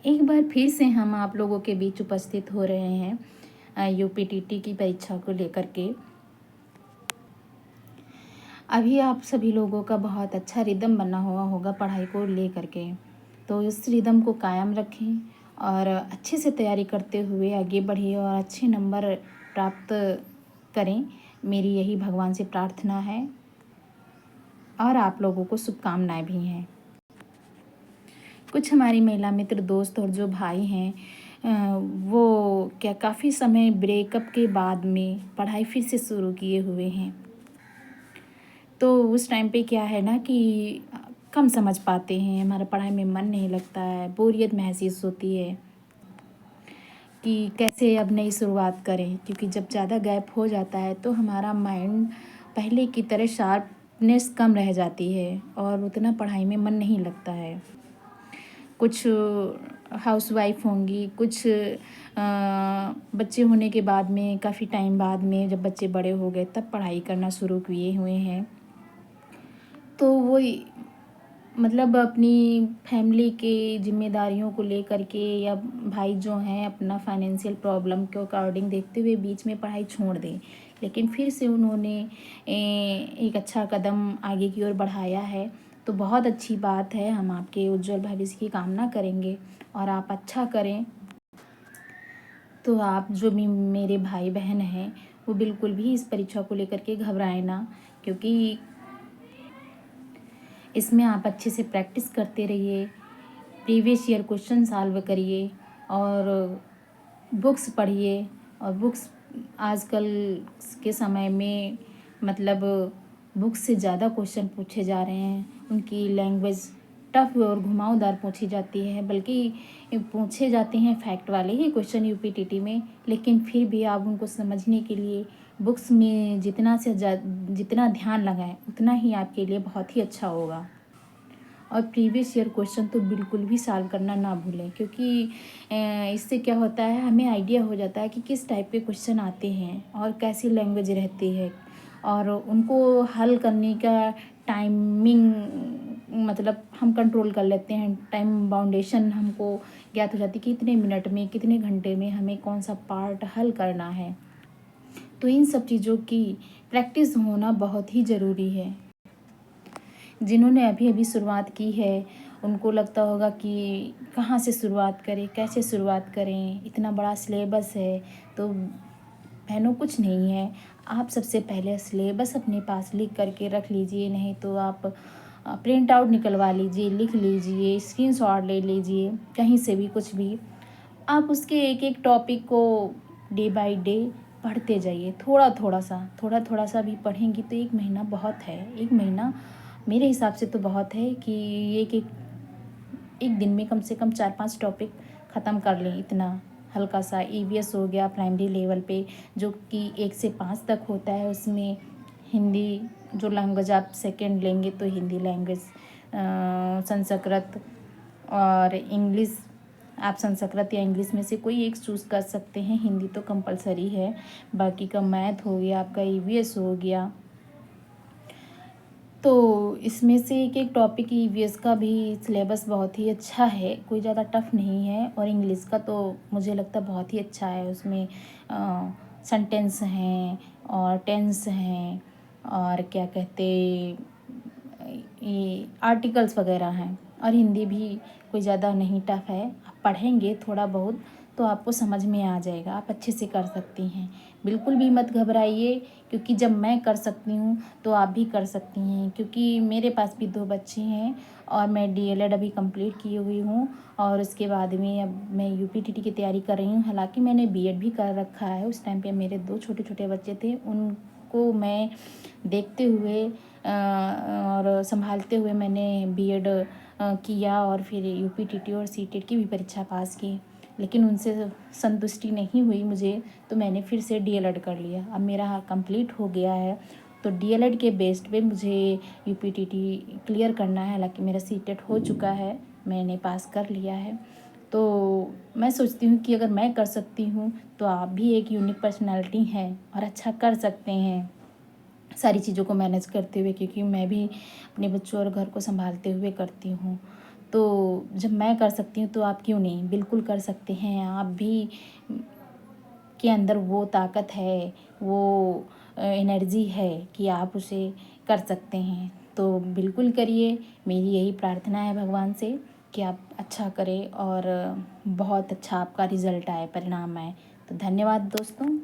एक बार फिर से हम आप लोगों के बीच उपस्थित हो रहे हैं यूपीटीटी की परीक्षा को लेकर के। अभी आप सभी लोगों का बहुत अच्छा रिदम बना हुआ होगा पढ़ाई को लेकर के, तो इस रिदम को कायम रखें और अच्छे से तैयारी करते हुए आगे बढ़िए और अच्छे नंबर प्राप्त करें। मेरी यही भगवान से प्रार्थना है और आप लोगों को शुभकामनाएं भी हैं। कुछ हमारी महिला मित्र दोस्त और जो भाई हैं वो क्या काफ़ी समय ब्रेकअप के बाद में पढ़ाई फिर से शुरू किए हुए हैं। तो उस टाइम पे क्या है ना कि कम समझ पाते हैं, हमारा पढ़ाई में मन नहीं लगता है, बोरियत महसूस होती है कि कैसे अब नई शुरुआत करें, क्योंकि जब ज़्यादा गैप हो जाता है तो हमारा माइंड पहले की तरह शार्पनेस कम रह जाती है और उतना पढ़ाई में मन नहीं लगता है। कुछ हाउसवाइफ होंगी, कुछ बच्चे होने के बाद में काफ़ी टाइम बाद में जब बच्चे बड़े हो गए तब पढ़ाई करना शुरू किए हुए हैं। तो वो मतलब अपनी फैमिली के जिम्मेदारियों को लेकर के या भाई जो हैं अपना फाइनेंशियल प्रॉब्लम के अकॉर्डिंग देखते हुए बीच में पढ़ाई छोड़ दें, लेकिन फिर से उन्होंने एक अच्छा कदम आगे की ओर बढ़ाया है। तो बहुत अच्छी बात है, हम आपके उज्जवल भविष्य की कामना करेंगे और आप अच्छा करें। तो आप जो भी मेरे भाई बहन हैं वो बिल्कुल भी इस परीक्षा को लेकर के घबराएं ना, क्योंकि इसमें आप अच्छे से प्रैक्टिस करते रहिए, प्रीवियस ईयर क्वेश्चन सॉल्व करिए और बुक्स पढ़िए। और बुक्स आजकल के समय में मतलब बुक्स से ज़्यादा क्वेश्चन पूछे जा रहे हैं, उनकी लैंग्वेज टफ और घुमावदार पूछी जाती है, बल्कि पूछे जाते हैं फैक्ट वाले ही क्वेश्चन यूपीटीटी में, लेकिन फिर भी आप उनको समझने के लिए बुक्स में जितना ध्यान लगाएं उतना ही आपके लिए बहुत ही अच्छा होगा। और प्रीवियस ईयर क्वेश्चन तो बिल्कुल भी सॉल्व करना ना भूलें, क्योंकि इससे क्या होता है, हमें आइडिया हो जाता है कि किस टाइप के क्वेश्चन आते हैं और कैसी लैंग्वेज रहती है और उनको हल करने का टाइमिंग मतलब हम कंट्रोल कर लेते हैं। टाइम बाउंडेशन हमको ज्ञात हो जाती है कि कितने मिनट में कितने घंटे में हमें कौन सा पार्ट हल करना है। तो इन सब चीज़ों की प्रैक्टिस होना बहुत ही ज़रूरी है। जिन्होंने अभी अभी शुरुआत की है उनको लगता होगा कि कहाँ से शुरुआत करें, कैसे शुरुआत करें, इतना बड़ा सिलेबस है। तो बहनों कुछ नहीं है, आप सबसे पहले सिलेबस अपने पास लिख करके रख लीजिए, नहीं तो आप प्रिंट आउट निकलवा लीजिए, लिख लीजिए, स्क्रीनशॉट ले लीजिए, कहीं से भी कुछ भी। आप उसके एक एक टॉपिक को डे बाय डे पढ़ते जाइए, थोड़ा थोड़ा सा भी पढ़ेंगी तो 1 महीना बहुत है। 1 महीना मेरे हिसाब से तो बहुत है कि एक दिन में कम से कम 4-5 टॉपिक ख़त्म कर लें। इतना हल्का सा ईवीएस हो गया प्राइमरी लेवल पे, जो कि 1 से 5 तक होता है, उसमें हिंदी जो लैंग्वेज आप सेकेंड लेंगे तो हिंदी लैंग्वेज, संस्कृत और इंग्लिश। आप संस्कृत या इंग्लिश में से कोई एक चूज़ कर सकते हैं, हिंदी तो कंपलसरी है। बाकी का मैथ हो गया, आपका ईवीएस हो गया। तो इसमें से एक एक टॉपिक ईवीएस का भी सिलेबस बहुत ही अच्छा है, कोई ज़्यादा टफ नहीं है। और इंग्लिश का तो मुझे लगता है बहुत ही अच्छा है, उसमें सेंटेंस हैं और टेंस हैं और क्या कहते ये आर्टिकल्स वगैरह हैं। और हिंदी भी कोई ज़्यादा नहीं टफ है, आप पढ़ेंगे थोड़ा बहुत तो आपको समझ में आ जाएगा, आप अच्छे से कर सकती हैं। बिल्कुल भी मत घबराइए, क्योंकि जब मैं कर सकती हूँ तो आप भी कर सकती हैं। क्योंकि मेरे पास भी 2 बच्चे हैं और मैं डीएलएड अभी कंप्लीट की हुई हूँ और उसके बाद में अब मैं यूपीटीटी की तैयारी कर रही हूँ। हालांकि मैंने बीएड भी कर रखा है, उस टाइम पे मेरे 2 छोटे छोटे बच्चे थे, उनको मैं देखते हुए और संभालते हुए मैंने बीएड किया और फिर यूपीटीटी और सीटेट की भी परीक्षा पास की, लेकिन उनसे संतुष्टि नहीं हुई मुझे, तो मैंने फिर से डीएलएड कर लिया। अब मेरा कंप्लीट हो गया है, तो डीएलएड के बेस्ड पे मुझे यूपीटीटी क्लियर करना है। हालांकि मेरा सीटेट हो चुका है, मैंने पास कर लिया है। तो मैं सोचती हूँ कि अगर मैं कर सकती हूँ तो आप भी एक यूनिक पर्सनालिटी हैं और अच्छा कर सकते हैं सारी चीज़ों को मैनेज करते हुए, क्योंकि मैं भी अपने बच्चों और घर को संभालते हुए करती हूँ। तो जब मैं कर सकती हूँ तो आप क्यों नहीं, बिल्कुल कर सकते हैं। आप भी के अंदर वो ताकत है, वो एनर्जी है कि आप उसे कर सकते हैं। तो बिल्कुल करिए, मेरी यही प्रार्थना है भगवान से कि आप अच्छा करें और बहुत अच्छा आपका रिज़ल्ट आए, परिणाम आए। तो धन्यवाद दोस्तों।